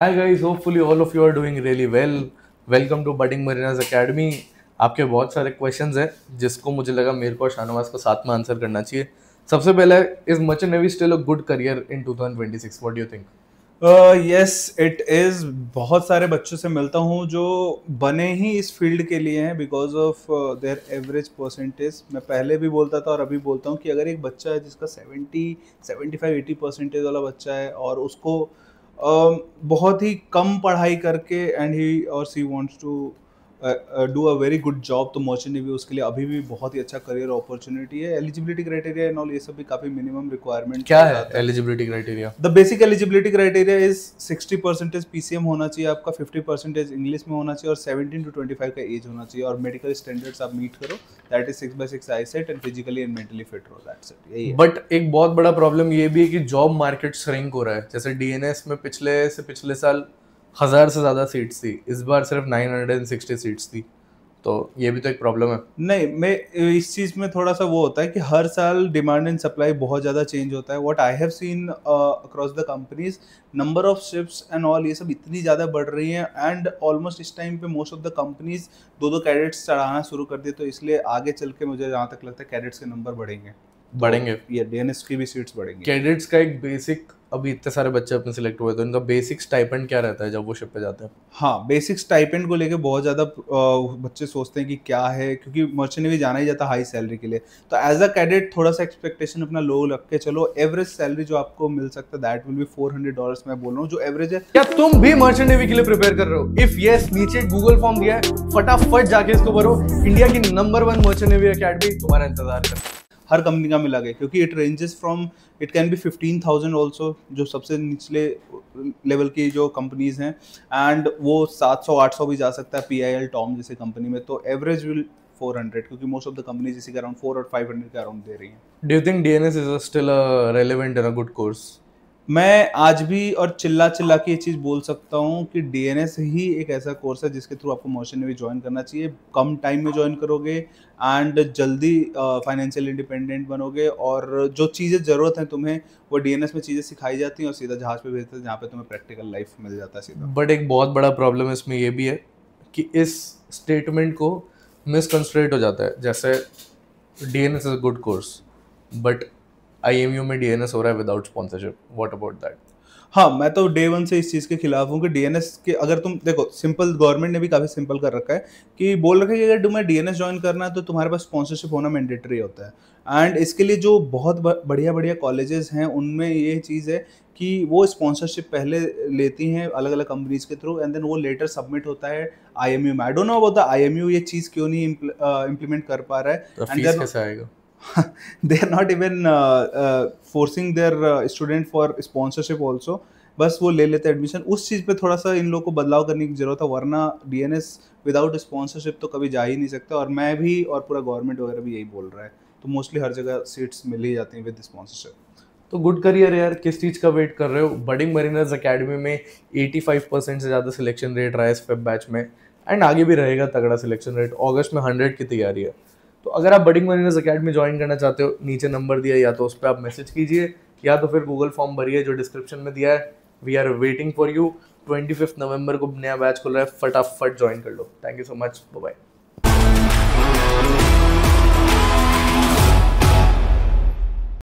Hi guys, hopefully all of you are doing really well. Welcome to Budding Marinas Academy. आपके बहुत सारे questions हैं जिसको मुझे लगा मेरे को और शाहनवाज को साथ में आंसर करना चाहिए. सबसे पहले, is merchant navy still a good career in 2026? What do you think? Yes it is. बहुत सारे बच्चों से मिलता हूँ जो बने ही इस फील्ड के लिए हैं because of their average percentage. मैं पहले भी बोलता था और अभी बोलता हूँ कि अगर एक बच्चा है जिसका 70, 75, 80% वाला बच्चा है और उसको बहुत ही कम पढ़ाई करके एंड ही और सी wants to do a very good job, तो मर्चेंट नेवी उसके लिए अभी भी बहुत ही अच्छा करियर अपॉर्चुनिटी है. एलिजिबिलिटी क्राइटेरिया एंड ऑल ये सब भी काफ़ी मिनिमम रिक्वायरमेंट क्या है eligibility criteria? The basic eligibility criteria is 60% PCM होना चाहिए आपका, 50% इंग्लिश में होना चाहिए और 17 to 25 का एज होना चाहिए और मेडिकल स्टैंडर्ड्स आप मीट करो. That is 6/6 eyesight and physically and mentally fit रहो. That's it. यही है. बट एक बहुत बड़ा प्रॉब्लम ये भी है कि जॉब मार्केट श्रिंक हो रहा है. जैसे डीएनएस में पिछले साल 1000 से ज़्यादा सीट्स थी, इस बार सिर्फ 960 सीट्स थी. तो ये भी तो एक प्रॉब्लम है. नहीं, मैं इस चीज़ में थोड़ा सा वो होता है कि हर साल डिमांड एंड सप्लाई बहुत ज़्यादा चेंज होता है. What I have seen across the companies, number of ships and all ये सब इतनी ज़्यादा बढ़ रही हैं एंड ऑलमोस्ट इस टाइम पे मोस्ट ऑफ द कंपनीज दो कैडेट्स चढ़ाना शुरू कर दिए. तो इसलिए आगे चल के मुझे जहाँ तक लगता है कैडेट्स के नंबर बढ़ेंगे. ये डीएनएस की भी सीट्स बढ़ेंगी. कैडेट्स का एक बेसिक, अभी इतने सारे बच्चे अपने सिलेक्ट हुए तो इनका बेसिक स्टाइपेंड क्या रहता है जब वो शिप पे जाते हैं? हाँ, बेसिक स्टाइपेंड को लेके बहुत ज़्यादा बच्चे सोचते हैं कि क्या है, क्योंकि मर्चेंट नेवी जाना ही जाता है हाई सैलरी के लिए. तो एज अ कैडेट थोड़ा सा एक्सपेक्टेशन अपना लो रख के चलो. एवरेज सैलरी जो आपको मिल सकता है दैट विल बी $400. मैं बोल रहा हूँ जो एवरेज है. क्या तुम भी मर्चेंट नेवी के लिए प्रिपेयर कर रहे हो? इफ यस, नीचे गूगल फॉर्म दिया है, फटाफट जाके इसको भरो. इंडिया की नंबर 1 मर्चेंट नेवी एकेडमी तुम्हारा इंतजार कर. हर कंपनी का मिला के, क्योंकि it ranges from, it can be 15,000 also, जो सबसे निचले लेवल की जो कंपनीज हैं, एंड वो 700-800 भी जा सकता है पीआईएल टॉम जैसे कंपनी में. तो एवरेज विल 400, क्योंकि मोस्ट ऑफ द कंपनीज इसी के अराउंड 4 और 500 के अराउंड दे रही हैं. Do you think DNS is still relevant in a good course? मैं आज भी और चिल्ला चिल्ला के ये चीज़ बोल सकता हूँ कि डीएनएस ही एक ऐसा कोर्स है जिसके थ्रू आपको मर्चेंट नेवी ज्वाइन करना चाहिए. कम टाइम में ज्वाइन करोगे एंड जल्दी फाइनेंशियल इंडिपेंडेंट बनोगे, और जो चीज़ें ज़रूरत है तुम्हें वो डीएनएस में चीज़ें सिखाई जाती हैं और सीधा जहाज़ पे भेजते हैं जहाँ पे तुम्हें प्रैक्टिकल लाइफ मिल जाता है सीधा. बट एक बहुत बड़ा प्रॉब्लम इसमें ये भी है कि इस स्टेटमेंट को मिसकंस्ट्रेट हो जाता है. जैसे DNS is a good course but IMU में डीएनएस हो रहा है without sponsorship. What about that? हाँ, मैं तो डे वन से इस चीज़ के खिलाफ हूँ कि डीएनएस के, अगर तुम देखो, सिंपल गवर्नमेंट ने भी काफ़ी सिंपल कर रखा है कि बोल रखा है कि अगर तुम्हें डीएनएस ज्वाइन करना है तो तुम्हारे पास स्पॉन्सरशिप होना मैंडेटरी होता है. एंड इसके लिए जो बहुत बढ़िया बढ़िया कॉलेजेस हैं उनमें ये चीज़ है कि वो स्पॉन्सरशिप पहले लेती हैं अलग अलग कंपनीज के थ्रू एंड देन वो लेटर सबमिट होता है आईएमयू में. I don't know about the IMU ये चीज़ क्यों नहीं इम्प्लीमेंट कर पा रहा है. तो एंड फीस कैसे आएगा? they are not even forcing their student for sponsorship also. बस वो ले लेते एडमिशन. उस चीज़ पे थोड़ा सा इन लोगों को बदलाव करने की जरूरत है, वरना डीएनएस विदाउट स्पॉन्सरशिप तो कभी जा ही नहीं सकता. और मैं भी और पूरा गवर्नमेंट वगैरह भी यही बोल रहा है. तो मोस्टली हर जगह सीट्स मिल ही जाती हैं विद स्पॉन्सरशिप. तो गुड करियर यार, किस चीज़ का वेट कर रहे हो? बडिंग मरीनर्स एकेडमी में 85% से ज़्यादा सिलेक्शन रेट रहा है इस फेब बैच में, एंड आगे भी रहेगा तगड़ा सिलेक्शन रेट. अगस्त में 100 की तैयारी है. तो अगर आप बडिंग मरीनर्स एकेडमी ज्वाइन करना चाहते हो, नीचे नंबर दिया, या तो उस पर आप मैसेज कीजिए या तो फिर गूगल फॉर्म भरिए जो डिस्क्रिप्शन में दिया है. We are waiting for you. 25 नवंबर को नया बैच खुल रहा है, फटाफट ज्वाइन कर लो. Thank you so much. Bye.